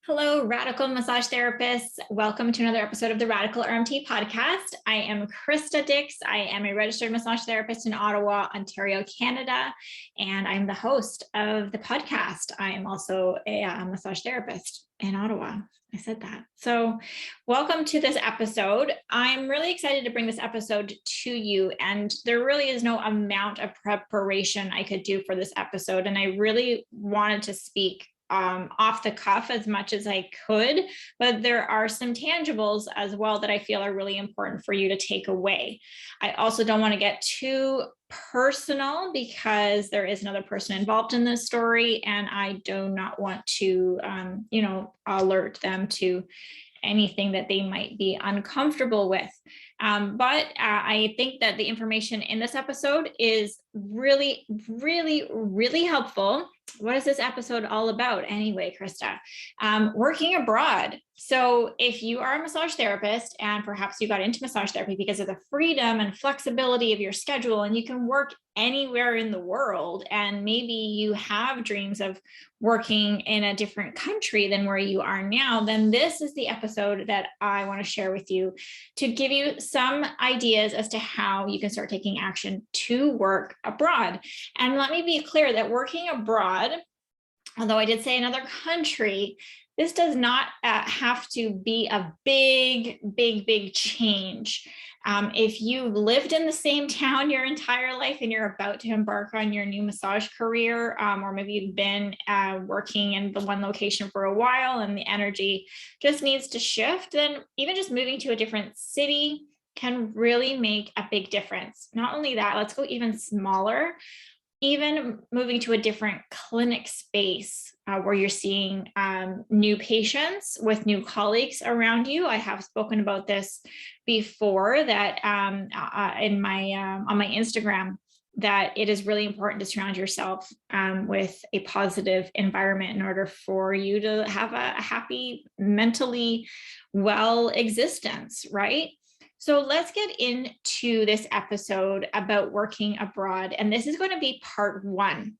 Hello, Radical Massage Therapists. Welcome to another episode of the Radical RMT podcast. I am Krista Dix. I am a registered massage therapist in Ottawa, Ontario, Canada, and I'm the host of the podcast. I am also a massage therapist in Ottawa. I said that. So welcome to this episode. I'm really excited to bring this episode to you, and there really is no amount of preparation I could do for this episode, and I really wanted to speak off the cuff as much as I could, but there are some tangibles as well that I feel are really important for you to take away. I also don't want to get too personal because there is another person involved in this story, and I do not want to, alert them to anything that they might be uncomfortable with. But I think that the information in this episode is really, really, really helpful. What is this episode all about anyway, Krista? Working abroad. So if you are a massage therapist and perhaps you got into massage therapy because of the freedom and flexibility of your schedule, and you can work anywhere in the world, and maybe you have dreams of working in a different country than where you are now, then this is the episode that I want to share with you to give you some ideas as to how you can start taking action to work abroad. And let me be clear that working abroad, although I did say another country, this does not have to be a big change. If you've lived in the same town your entire life and you're about to embark on your new massage career, or maybe you've been working in the one location for a while and the energy just needs to shift, then even just moving to a different city can really make a big difference. Not only that, let's go even smaller. Even moving to a different clinic space where you're seeing new patients with new colleagues around you. I have spoken about this before, that in my on my Instagram, that it is really important to surround yourself with a positive environment in order for you to have a happy, mentally well existence, right? So let's get into this episode about working abroad. And this is going to be part one.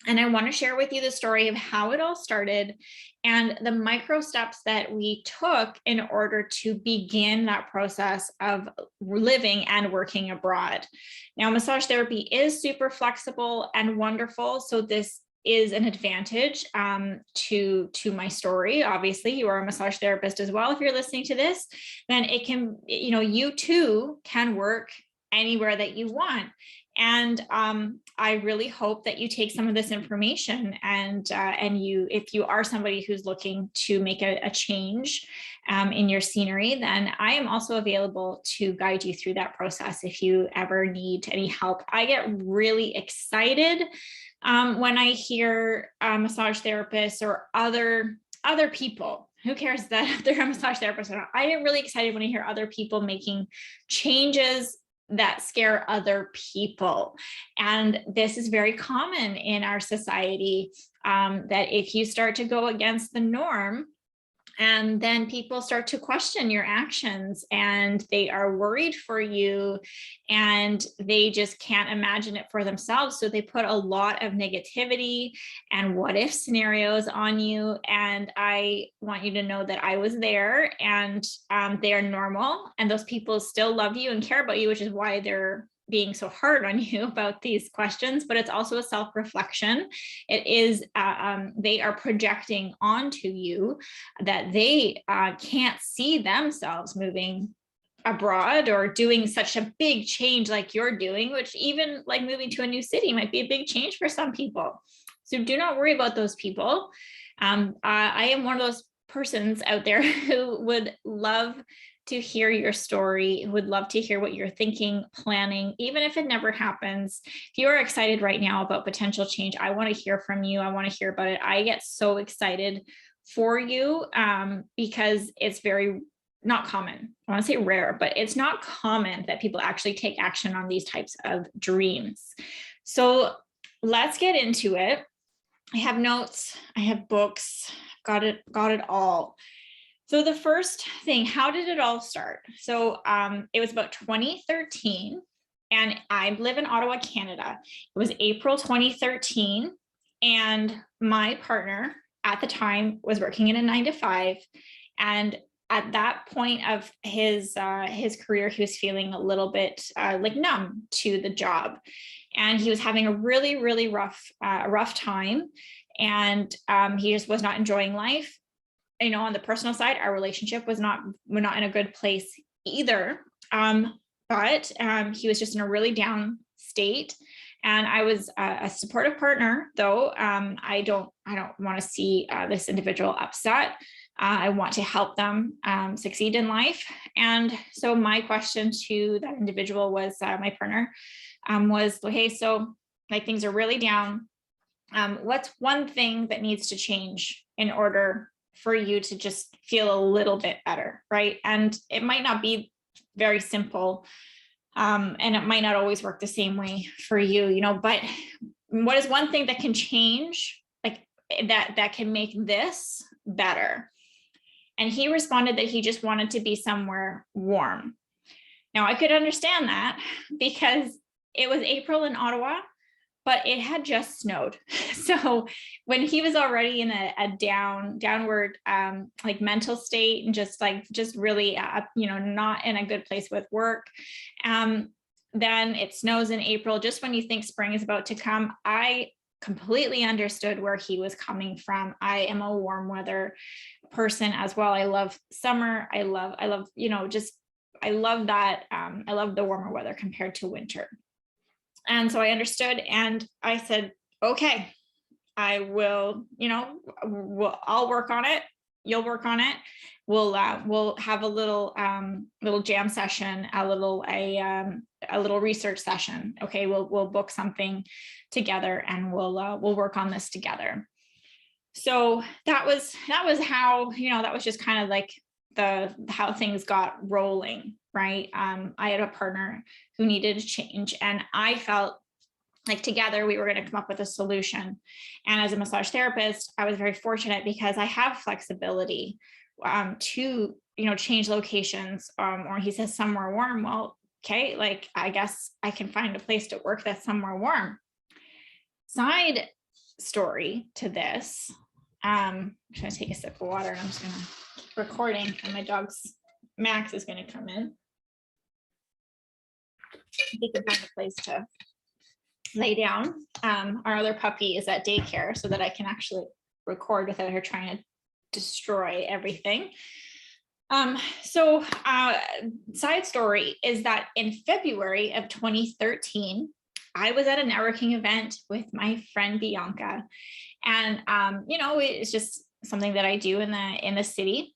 And I want to share with you the story of how it all started and the micro steps that we took in order to begin that process of living and working abroad. Now, massage therapy is super flexible and wonderful. So this is an advantage to my story. Obviously, you are a massage therapist as well. If you're listening to this, then it can, you too can work anywhere that you want. And I really hope that you take some of this information and if you are somebody who's looking to make a change in your scenery, then I am also available to guide you through that process if you ever need any help. I get really excited when I hear massage therapists or other people. Who cares that they're a massage therapist or not? I get really excited when I hear other people making changes that scare other people. And this is very common in our society, that if you start to go against the norm, and then people start to question your actions and they are worried for you and they just can't imagine it for themselves. So they put a lot of negativity and what if scenarios on you. And I want you to know that I was there, and they are normal, and those people still love you and care about you, which is why they're being so hard on you about these questions. But it's also a self-reflection. It is, they are projecting onto you that they can't see themselves moving abroad or doing such a big change like you're doing, which even like moving to a new city might be a big change for some people. So do not worry about those people. I am one of those persons out there who would love to hear your story, would love to hear what you're thinking, planning, even if it never happens. If you are excited right now about potential change, I want to hear from you. I want to hear about it. I get so excited for you because it's very not common. I want to say rare, but it's not common that people actually take action on these types of dreams. So let's get into it. I have notes, I have books, got it all. So the first thing, how did it all start? So it was about 2013, and I live in Ottawa, Canada. It was April 2013, and my partner at the time was working in a 9 to 5. And at that point of his career, he was feeling a little bit like numb to the job. And he was having a really, really rough time. And he just was not enjoying life. You know, on the personal side, our relationship we're not in a good place either. But he was just in a really down state. And I was a supportive partner, though. I don't want to see this individual upset. I want to help them succeed in life. And so my question to that individual was, my partner, was, hey, so like things are really down. What's one thing that needs to change in order for you to just feel a little bit better, right? And it might not be very simple, and it might not always work the same way for you, you know, but what is one thing that can change, like that can make this better? And he responded that he just wanted to be somewhere warm. Now I could understand that because it was April in Ottawa, but it had just snowed. So when he was already in a downward like mental state and just really you know, not in a good place with work, then it snows in April, just when you think spring is about to come. I completely understood where he was coming from. I am a warm weather person as well. I love summer. I love, you know, just, I love that. I love the warmer weather compared to winter. And so I understood, and I said, okay, I will, you know, I'll work on it. You'll work on it. We'll have a little jam session, a little research session. Okay, we'll book something together, and we'll work on this together. So that was how, you know, that was just kind of like how things got rolling, right? I had a partner who needed a change, and I felt like together we were going to come up with a solution. And as a massage therapist, I was very fortunate because I have flexibility to, you know, change locations. Or he says somewhere warm. Well, okay, like I guess I can find a place to work that's somewhere warm. Side story to this. I'm trying to take a sip of water, and I'm just going to keep recording, and my dog's Max is going to come in. He can find a place to lay down. Our other puppy is at daycare so that I can actually record without her trying to destroy everything. So side story is that in February of 2013, I was at a networking event with my friend Bianca. And, you know, it's just something that I do in the city.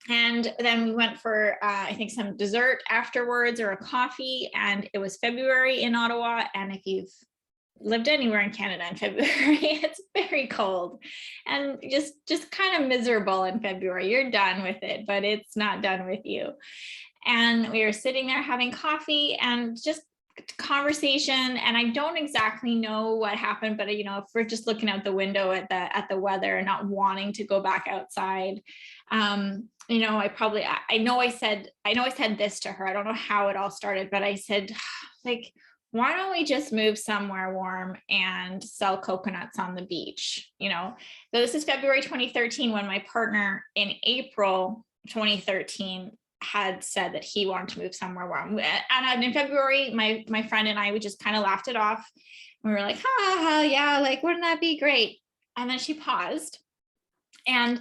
And then we went for, I think, some dessert afterwards, or a coffee. And it was February in Ottawa. And if you've lived anywhere in Canada in February, it's very cold and just kind of miserable in February. You're done with it, but it's not done with you. And we were sitting there having coffee and just conversation, and I don't exactly know what happened, but you know, if we're just looking out the window at the weather and not wanting to go back outside, you know, I know I said this to her. I don't know how it all started, but I said, like, why don't we just move somewhere warm and sell coconuts on the beach? You know, so this is February 2013, when my partner in April 2013 had said that he wanted to move somewhere warm. And in February, my friend and I, we just kind of laughed it off. We were like, yeah, like, wouldn't that be great? And then she paused and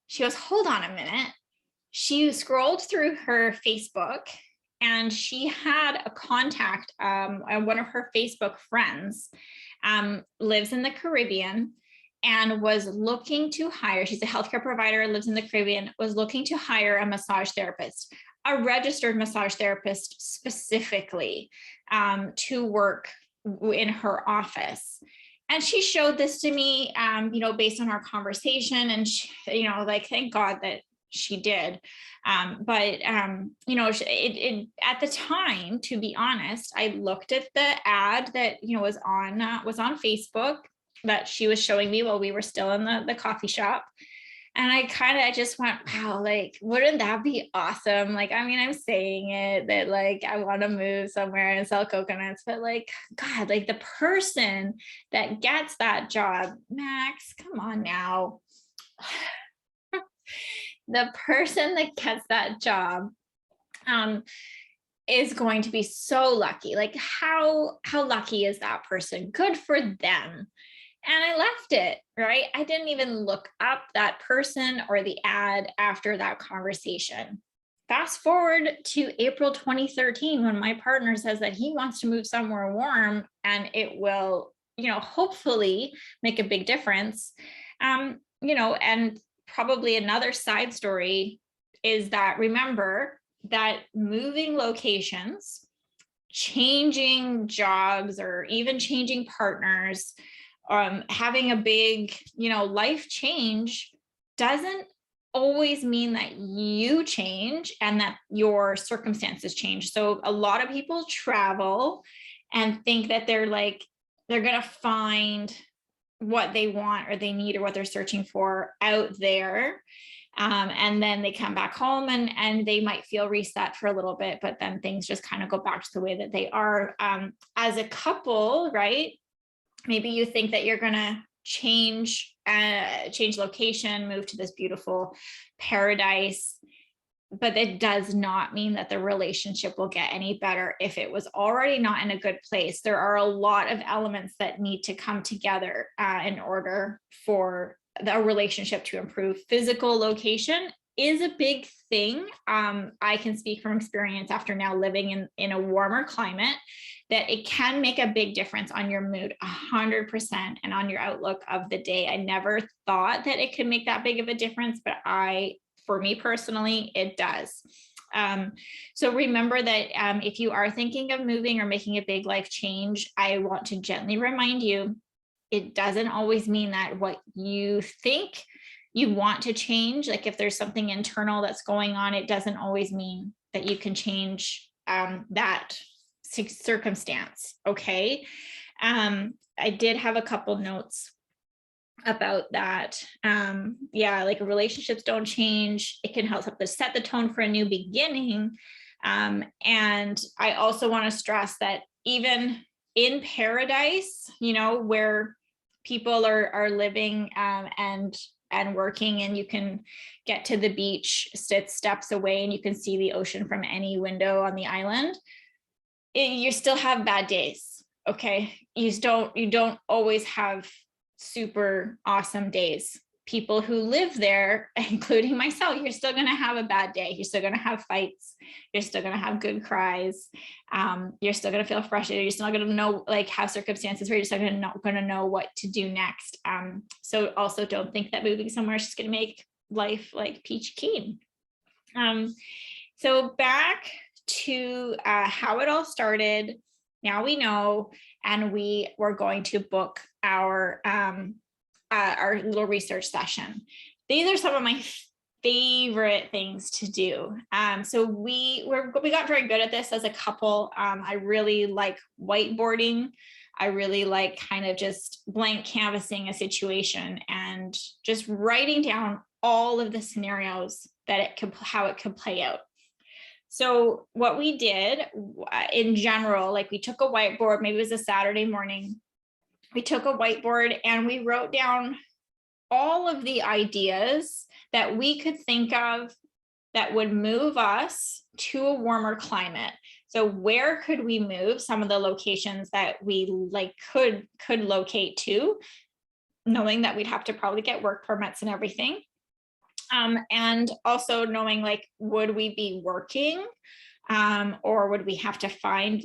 she goes, hold on a minute. She scrolled through her Facebook, and she had a contact, one of her Facebook friends lives in the Caribbean and was looking to hire, she's a healthcare provider, lives in the Caribbean, was looking to hire a massage therapist, a registered massage therapist specifically, to work in her office. And she showed this to me, you know, based on our conversation, and she, you know, like, thank God that she did. But you know, it at the time, to be honest, I looked at the ad that, you know, was on Facebook that she was showing me while we were still in the coffee shop. And I just went, wow, like, wouldn't that be awesome? Like, I mean, I'm saying it that, like, I want to move somewhere and sell coconuts, but like, God, like, the person that gets that job, Max, come on now. the person that gets that job is going to be so lucky. Like how lucky is that person? Good for them. And I left it, right? I didn't even look up that person or the ad after that conversation. Fast forward to April 2013, when my partner says that he wants to move somewhere warm and it will, hopefully make a big difference. And probably another side story is that, remember that moving locations, changing jobs, or even changing partners, having a big, life change doesn't always mean that you change and that your circumstances change. So a lot of people travel and think that they're going to find what they want or they need or what they're searching for out there. And then they come back home and they might feel reset for a little bit, but then things just kind of go back to the way that they are. As a couple, right? Maybe you think that you're going to change location, move to this beautiful paradise, but it does not mean that the relationship will get any better if it was already not in a good place. There are a lot of elements that need to come together in order for the relationship to improve. Physical location is a big thing. I can speak from experience after now living in a warmer climate, that it can make a big difference on your mood, 100%, and on your outlook of the day. I never thought that it could make that big of a difference, but for me personally, it does. So remember that if you are thinking of moving or making a big life change, I want to gently remind you, it doesn't always mean that what you think you want to change, like if there's something internal that's going on, it doesn't always mean that you can change that circumstance. Okay. I did have a couple notes about that. Like relationships don't change. It can help to set the tone for a new beginning. And I also want to stress that even in paradise, where people are living and working, and you can get to the beach 6 steps away and you can see the ocean from any window on the island, you still have bad days. Okay. You don't always have super awesome days. People who live there, including myself, you're still going to have a bad day. You're still going to have fights. You're still going to have good cries. You're still going to feel frustrated. You're still going to know how circumstances where you're still going to know what to do next. So also don't think that moving somewhere is just going to make life like peachy keen. So back to how it all started. Now we know, and we were going to book our little research session. These are some of my favorite things to do. So we got very good at this as a couple. I really like whiteboarding. I really like kind of just blank canvassing a situation and just writing down all of the scenarios that how it could play out. So what we did in general, we took a whiteboard, maybe it was a Saturday morning. We took a whiteboard and we wrote down all of the ideas that we could think of that would move us to a warmer climate. So where could we move? Some of the locations that we could locate to, knowing that we'd have to probably get work permits and everything. And also knowing would we be working or would we have to find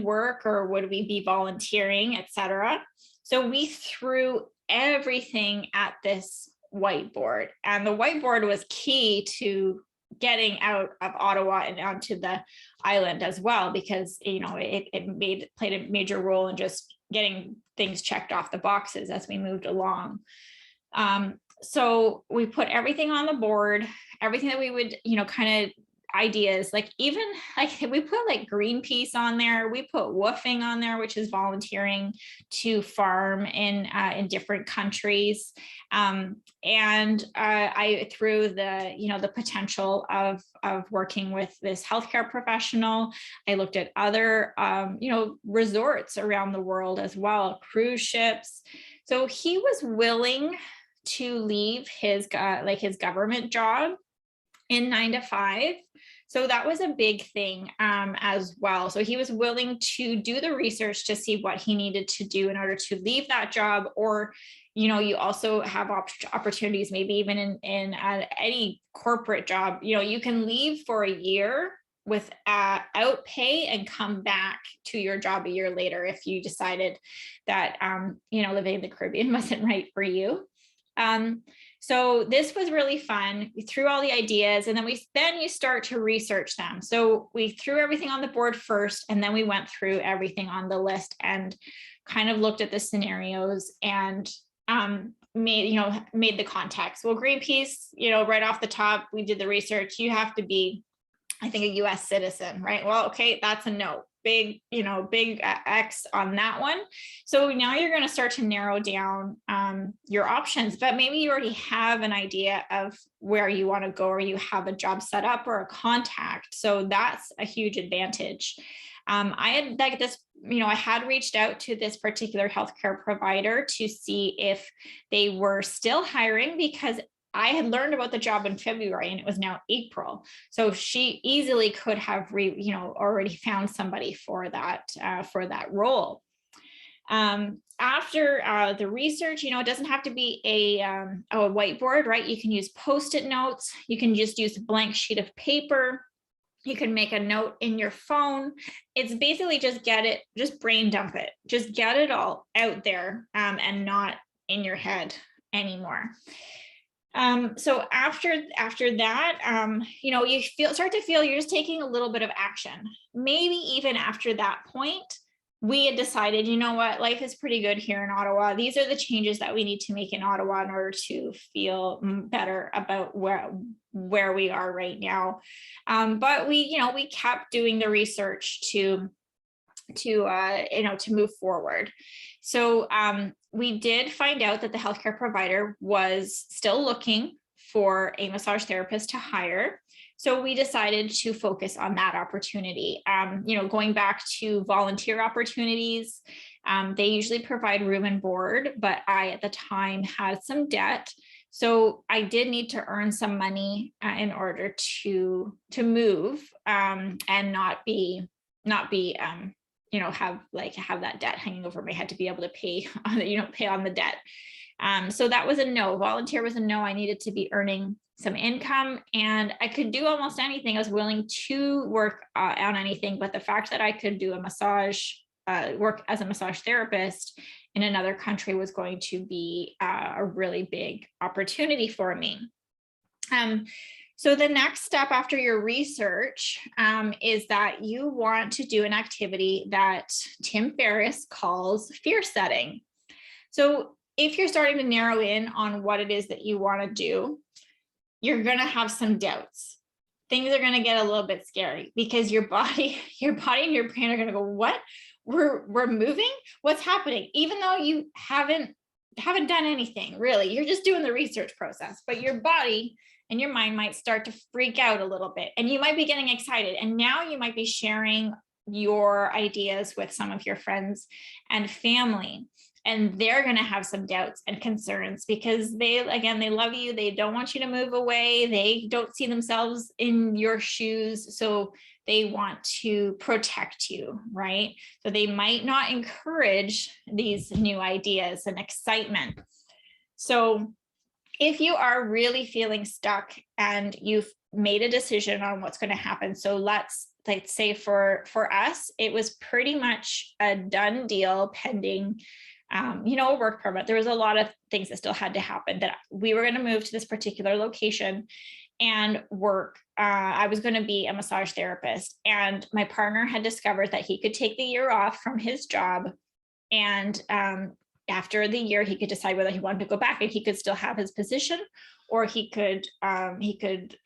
work, or would we be volunteering, etc. So we threw everything at this whiteboard, and the whiteboard was key to getting out of Ottawa and onto the island as well, because it played a major role in just getting things checked off the boxes as we moved along. So we put everything on the board, everything that we would, kind of ideas, even we put Greenpeace on there. We put woofing on there, which is volunteering to farm in different countries. And I threw the potential of working with this healthcare professional. I looked at other, resorts around the world as well, cruise ships. So he was willing to leave his his government job in 9 to 5. So that was a big thing as well. So he was willing to do the research to see what he needed to do in order to leave that job. Or, you also have opportunities, maybe even in any corporate job, you can leave for a year without pay and come back to your job a year later if you decided that, living in the Caribbean wasn't right for you. So this was really fun. We threw all the ideas, and then you start to research them. So we threw everything on the board first, and then we went through everything on the list and kind of looked at the scenarios and made the context. Well, Greenpeace, right off the top, we did the research. You have to be, I think, a US citizen, right? Well, okay, that's a no. Big X on that one. So now you're going to start to narrow down your options, but maybe you already have an idea of where you want to go, or you have a job set up or a contact. So that's a huge advantage. I had reached out to this particular healthcare provider to see if they were still hiring, because I had learned about the job in February and it was now April. So she easily could have already found somebody for that role. After the research, it doesn't have to be a whiteboard, right? You can use Post-it notes. You can just use a blank sheet of paper. You can make a note in your phone. It's basically just brain dump it. Just get it all out there and not in your head anymore. So after that, you start to feel you're just taking a little bit of action. Maybe even after that point, we had decided, what, life is pretty good here in Ottawa. These are the changes that we need to make in Ottawa in order to feel better about where we are right now. But we kept doing the research to move forward. So we did find out that the healthcare provider was still looking for a massage therapist to hire. So we decided to focus on that opportunity. Going back to volunteer opportunities, they usually provide room and board, but I at the time had some debt. So I did need to earn some money in order to move and not be have that debt hanging over my head to be able to pay on the debt. So that was a no. Volunteer was a no. I needed to be earning some income, and I could do almost anything. I was willing to work on anything, but the fact that I could do a massage, work as a massage therapist in another country was going to be a really big opportunity for me. So the next step after your research is that you want to do an activity that Tim Ferriss calls fear setting. So if you're starting to narrow in on what it is that you want to do, you're going to have some doubts. Things are going to get a little bit scary because your body and your brain are going to go, what? We're moving? What's happening? Even though you haven't done anything really, you're just doing the research process, but your body and your mind might start to freak out a little bit, and you might be getting excited. And now you might be sharing your ideas with some of your friends and family, and they're going to have some doubts and concerns because they love you. They don't want you to move away. They don't see themselves in your shoes. So they want to protect you, right? So they might not encourage these new ideas and excitement. So if you are really feeling stuck and you've made a decision on what's going to happen, so let's say for us, it was pretty much a done deal pending, a work permit. There was a lot of things that still had to happen, that we were going to move to this particular location and work. I was going to be a massage therapist, and my partner had discovered that he could take the year off from his job, and after the year, he could decide whether he wanted to go back, and he could still have his position, or he could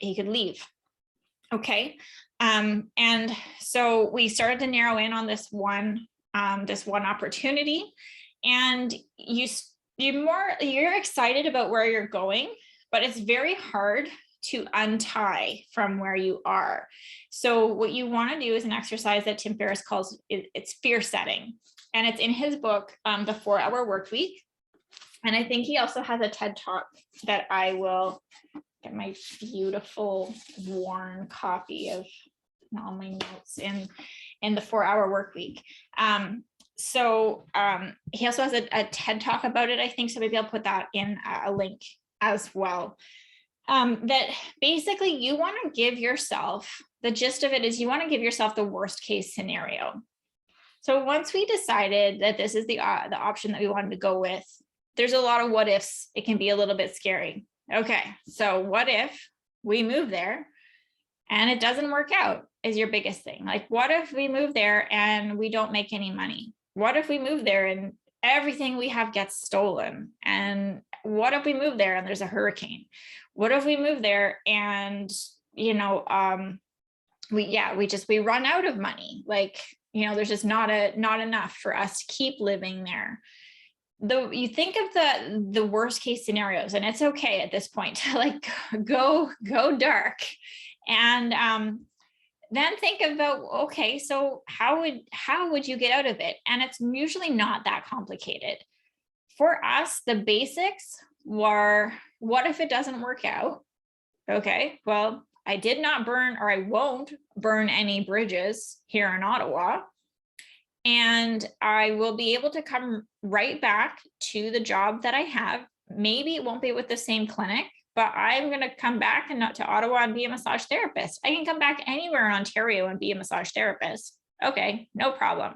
leave. Okay. And so we started to narrow in on this one opportunity, and you're excited about where you're going, but it's very hard to untie from where you are. So what you want to do is an exercise that Tim Ferriss calls it's fear setting. And it's in his book, The 4-Hour Workweek. And I think he also has a TED Talk that I will get my beautiful worn copy of all my notes in the 4-hour work week. He also has a TED Talk about it, I think, so maybe I'll put that in a link as well. That basically you want to give yourself, the gist of it is you want to give yourself the worst case scenario. So once we decided that this is the option that we wanted to go with, there's a lot of what ifs. It can be a little bit scary. Okay, so what if we move there and it doesn't work out is your biggest thing. Like, what if we move there and we don't make any money? What if we move there and everything we have gets stolen? And what if we move there and there's a hurricane? What if we move there and, we run out of money? Like, there's just not enough for us to keep living there. Though you think of the worst case scenarios, and it's okay at this point to like go dark, and then think about, okay, so how would you get out of it? And it's usually not that complicated. For us, the basics were, what if it doesn't work out? Okay, well, I did not burn, or I won't burn any bridges here in Ottawa. And I will be able to come right back to the job that I have. Maybe it won't be with the same clinic, but I'm going to come back and not to Ottawa and be a massage therapist. I can come back anywhere in Ontario and be a massage therapist. Okay, no problem.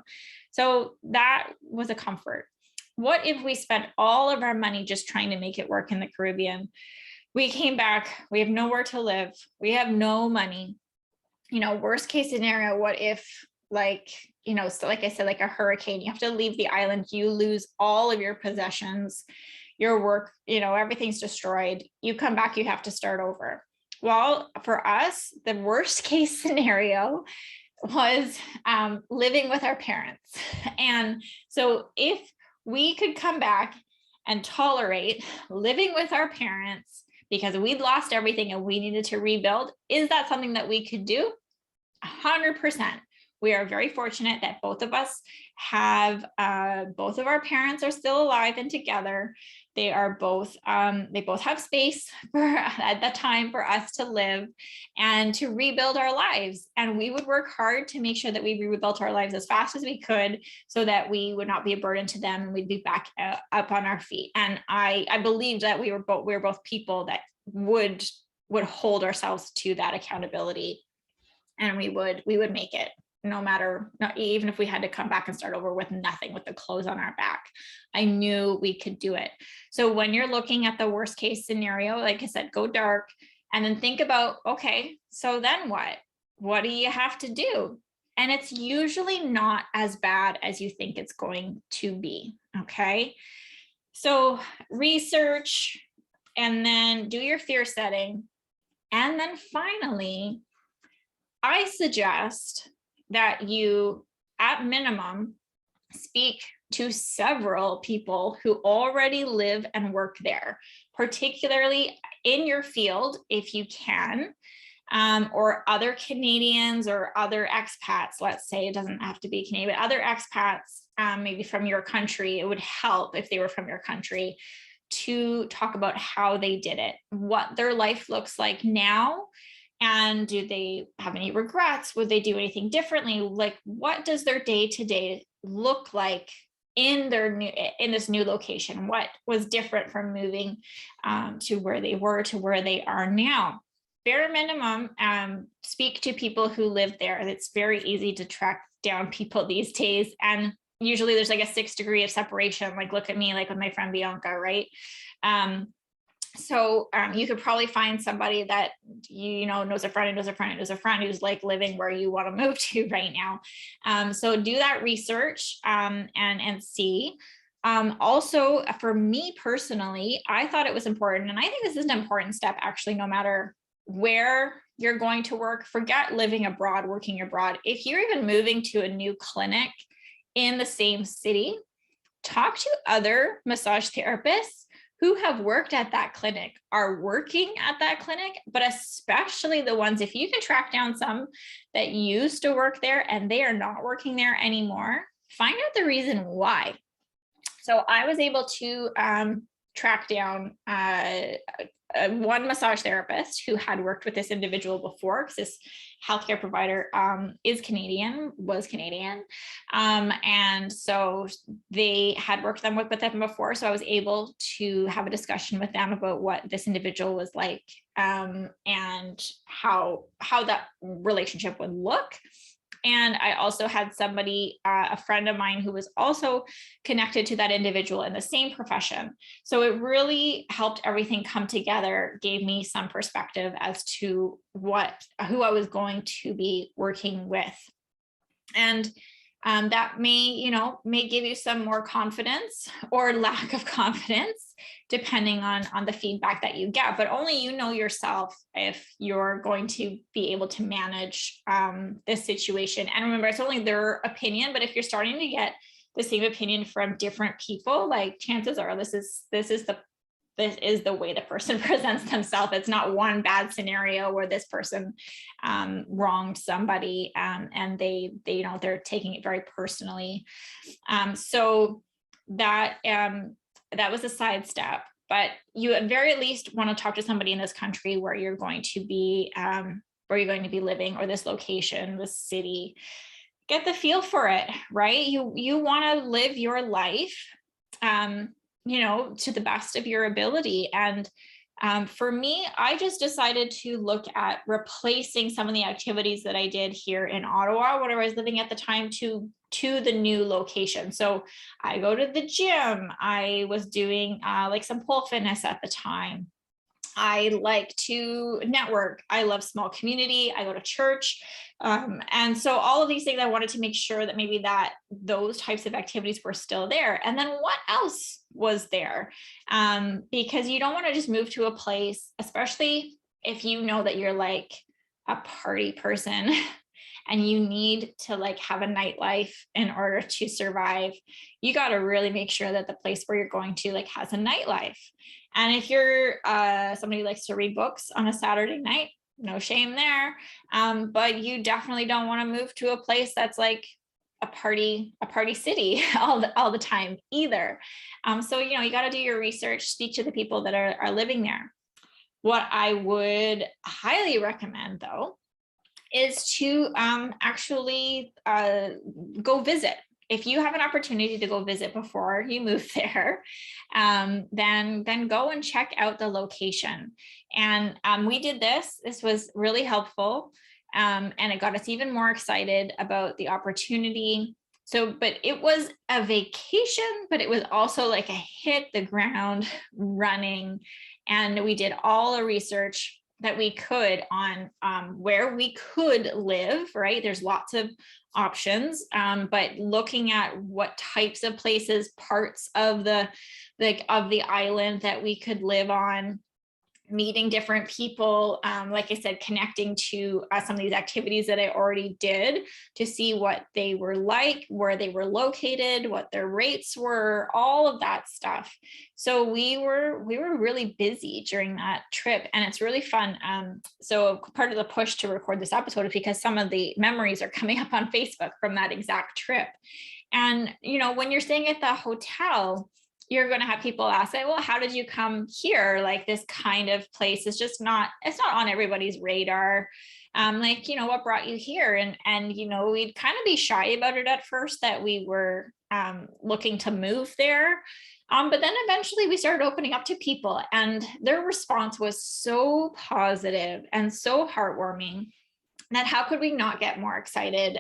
So that was a comfort. What if we spent all of our money just trying to make it work in the Caribbean? We came back, we have nowhere to live, we have no money. Worst case scenario, what if, so like I said, like a hurricane, you have to leave the island, you lose all of your possessions, your work, everything's destroyed. You come back, you have to start over. Well, for us, the worst case scenario was living with our parents. And so if we could come back and tolerate living with our parents because we'd lost everything and we needed to rebuild, is that something that we could do? 100%. We are very fortunate that both of us have, both of our parents are still alive and together. They are both, they both have space at the time for us to live and to rebuild our lives. And we would work hard to make sure that we rebuilt our lives as fast as we could so that we would not be a burden to them and we'd be back up on our feet. And I believed that we were both people that would hold ourselves to that accountability, and we would make it. No matter, even if we had to come back and start over with nothing, with the clothes on our back, I knew we could do it. So when you're looking at the worst case scenario, like I said, go dark and then think about, okay, so then what? What do you have to do? And it's usually not as bad as you think it's going to be. Okay. So research, and then do your fear setting. And then finally, I suggest that you, at minimum, speak to several people who already live and work there, particularly in your field, if you can, or other Canadians or other expats. Let's say it doesn't have to be Canadian, but other expats, maybe from your country. It would help if they were from your country to talk about how they did it, what their life looks like now. And do they have any regrets? Would they do anything differently? Like, what does their day-to-day look like in this new location? What was different from moving to where they were to where they are now? Bare minimum, speak to people who live there. It's very easy to track down people these days. And usually there's like a 6 degree of separation. Like, look at me, like with my friend Bianca, right? So you could probably find somebody that, knows a friend who's like living where you want to move to right now. So do that research and see. Also, for me personally, I thought it was important, and I think this is an important step actually, no matter where you're going to work. Forget living abroad, working abroad. If you're even moving to a new clinic in the same city, talk to other massage therapists who have worked at that clinic, are working at that clinic, but especially the ones, if you can track down some that used to work there and they are not working there anymore, find out the reason why. So I was able to track down one massage therapist who had worked with this individual before, because this healthcare provider was Canadian. And so they had worked with them before. So I was able to have a discussion with them about what this individual was like, and how that relationship would look. And I also had somebody, a friend of mine, who was also connected to that individual in the same profession. So it really helped everything come together, gave me some perspective as to who I was going to be working with. And that may give you some more confidence or lack of confidence, depending on the feedback that you get, but only you know yourself if you're going to be able to manage this situation. And remember, it's only their opinion, but if you're starting to get the same opinion from different people, like chances are this is the way the person presents themselves. It's not one bad scenario where this person wronged somebody, and they're taking it very personally. So that was a sidestep, but you at very least want to talk to somebody in this country where you're going to be living, or this location, this city. Get the feel for it, right? You want to live your life to the best of your ability. And for me, I just decided to look at replacing some of the activities that I did here in Ottawa, where I was living at the time, to the new location. So I go to the gym. I was doing like some pole fitness at the time. I like to network. I love small community. I go to church. And so all of these things, I wanted to make sure that maybe that those types of activities were still there. And then what else was there? Because you don't want to just move to a place, especially if you know that you're like a party person and you need to like have a nightlife in order to survive. You got to really make sure that the place where you're going to like has a nightlife. And if you're somebody who likes to read books on a Saturday night, no shame there. But you definitely don't want to move to a place that's like a party city all the time either. So, you got to do your research, speak to the people that are living there. What I would highly recommend, though, is to actually go visit. If you have an opportunity to go visit before you move there, then go and check out the location. And we did this. This was really helpful. And it got us even more excited about the opportunity. So, but it was a vacation, but it was also like a hit the ground running. And we did all the research that we could on where we could live, right? There's lots of options, but looking at what types of places, parts of the island that we could live on, meeting different people, like I said, connecting to some of these activities that I already did to see what they were like, where they were located, what their rates were, all of that stuff. So we were really busy during that trip, and it's really fun. So part of the push to record this episode is because some of the memories are coming up on Facebook from that exact trip. And, when you're staying at the hotel, you're going to have people ask, well, how did you come here? Like, this kind of place is just it's not on everybody's radar. What brought you here? And we'd kind of be shy about it at first, that we were looking to move there. But then eventually we started opening up to people, and their response was so positive and so heartwarming that how could we not get more excited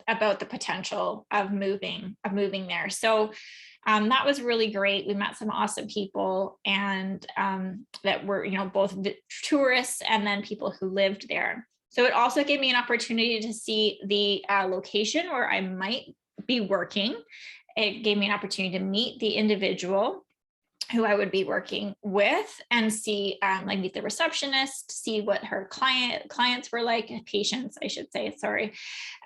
about the potential of moving there? So that was really great. We met some awesome people, and that were, both tourists and then people who lived there. So it also gave me an opportunity to see the location where I might be working. It gave me an opportunity to meet the individual who I would be working with, and see, meet the receptionist, see what her clients were like, patients, I should say, sorry,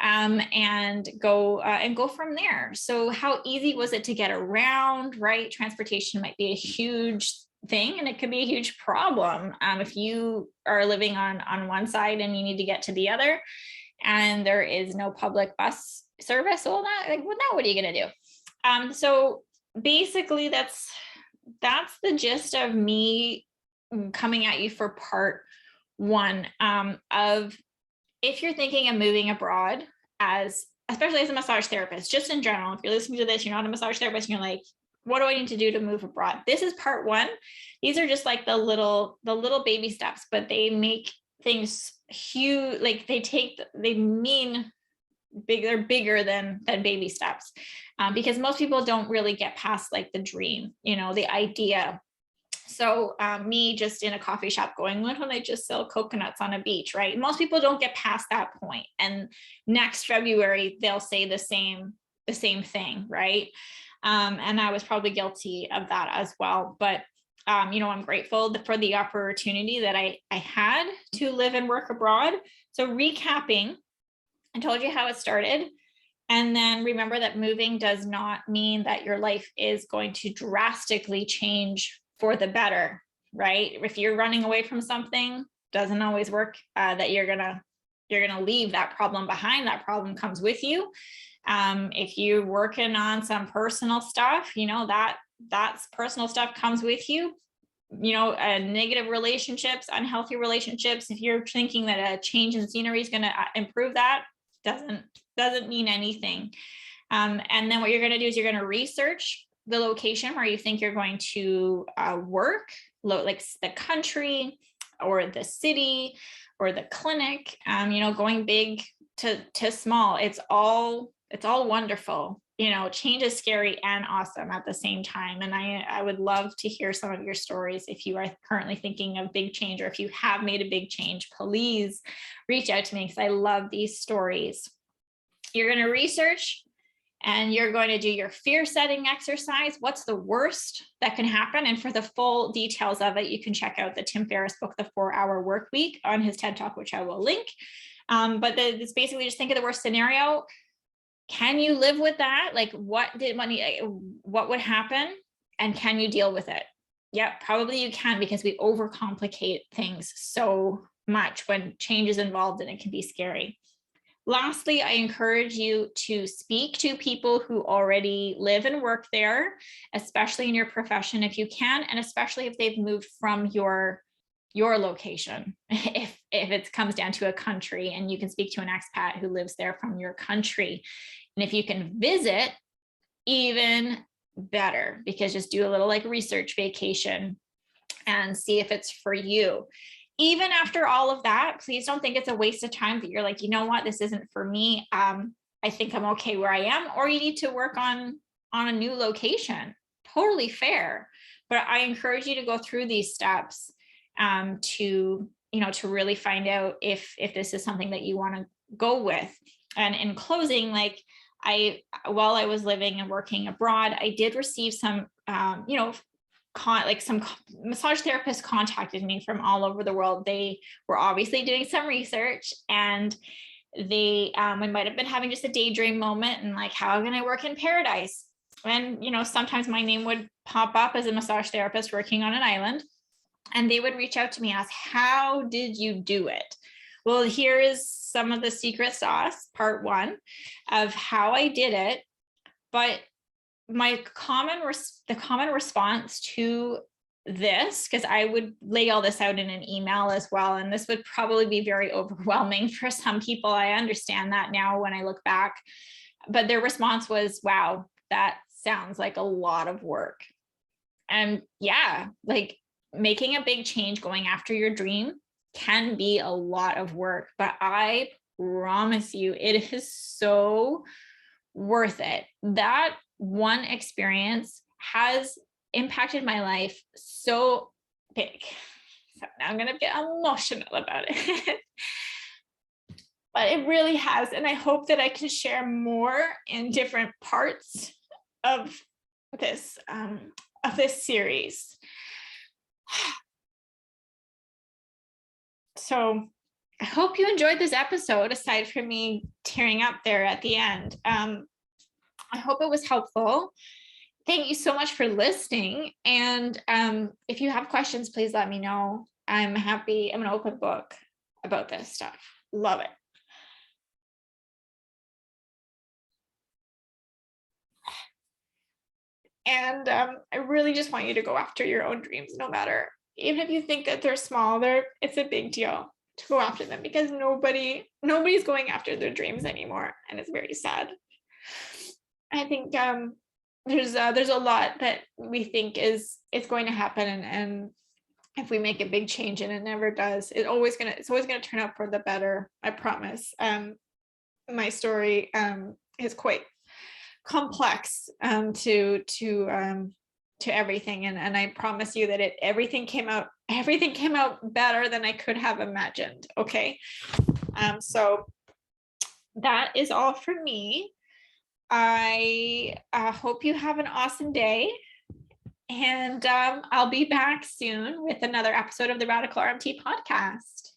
and go from there. So how easy was it to get around, right? Transportation might be a huge thing, and it could be a huge problem if you are living on one side and you need to get to the other, and there is no public bus service. Well, what are you gonna do? So basically, that's the gist of me coming at you for part one of if you're thinking of moving abroad, especially as a massage therapist, just in general, if you're listening to this, you're not a massage therapist, and you're like, what do I need to do to move abroad? This is part one. These are just like the little baby steps, but they make things huge. Like they mean big, they're bigger than baby steps, because most people don't really get past like the dream, the idea. So me just in a coffee shop going, why don't I just sell coconuts on a beach, right? Most people don't get past that point. And next February, they'll say the same thing, right? And I was probably guilty of that as well. But I'm grateful for the opportunity that I had to live and work abroad. So recapping, I told you how it started. And then remember that moving does not mean that your life is going to drastically change for the better, right? If you're running away from something, doesn't always work, that you're gonna leave that problem behind. That problem comes with you. If you're working on some personal stuff, that's personal stuff comes with you. Negative relationships, unhealthy relationships. If you're thinking that a change in scenery is going to improve that, doesn't mean anything. And then what you're going to do is you're going to research the location where you think you're going to work, like the country or the city or the clinic. Going big to small. It's all wonderful. Change is scary and awesome at the same time. And I would love to hear some of your stories. If you are currently thinking of big change, or if you have made a big change, please reach out to me, because I love these stories. You're going to research and you're going to do your fear setting exercise. What's the worst that can happen? And for the full details of it, you can check out the Tim Ferriss book, The 4-Hour Work Week, on his TED Talk, which I will link. But it's basically just think of the worst scenario. Can you live with that? Like, what would happen? And can you deal with it? Yeah, probably you can, because we overcomplicate things so much when change is involved, and it can be scary. Lastly, I encourage you to speak to people who already live and work there, especially in your profession if you can, and especially if they've moved from your location. If it comes down to a country, and you can speak to an expat who lives there from your country. And if you can visit, even better, because just do a little like research vacation and see if it's for you. Even after all of that, please don't think it's a waste of time that you're like, you know what, this isn't for me. I think I'm okay where I am, or you need to work on a new location. Totally fair. But I encourage you to go through these steps to really find out if this is something that you want to go with. And in closing, while I was living and working abroad, I did receive some, some massage therapists contacted me from all over the world. They were obviously doing some research, and they might have been having just a daydream moment, and like, how can I work in paradise? And sometimes my name would pop up as a massage therapist working on an island, and they would reach out to me and ask, how did you do it? Well, here is some of the secret sauce, part one, of how I did it. But the common response to this, because I would lay all this out in an email as well, and this would probably be very overwhelming for some people. I understand that now when I look back, but their response was, wow, that sounds like a lot of work. And yeah, like making a big change, going after your dream can be a lot of work, but I promise you, it is so worth it. That one experience has impacted my life so big. So now I'm going to get emotional about it. But it really has. And I hope that I can share more in different parts of this series. So I hope you enjoyed this episode, aside from me tearing up there at the end. I hope it was helpful. Thank you so much for listening. And if you have questions, please let me know. I'm happy. I'm an open book about this stuff. Love it. And I really just want you to go after your own dreams, no matter, even if you think that they're small, it's a big deal to go after them, because nobody's going after their dreams anymore. And it's very sad. I think there's a lot that we think is going to happen, and if we make a big change, and it never does, it's always gonna turn out for the better. I promise. My story is quite complex to everything, and I promise you that everything came out better than I could have imagined. Okay, so that is all from me. I hope you have an awesome day, and I'll be back soon with another episode of the Radical RMT podcast.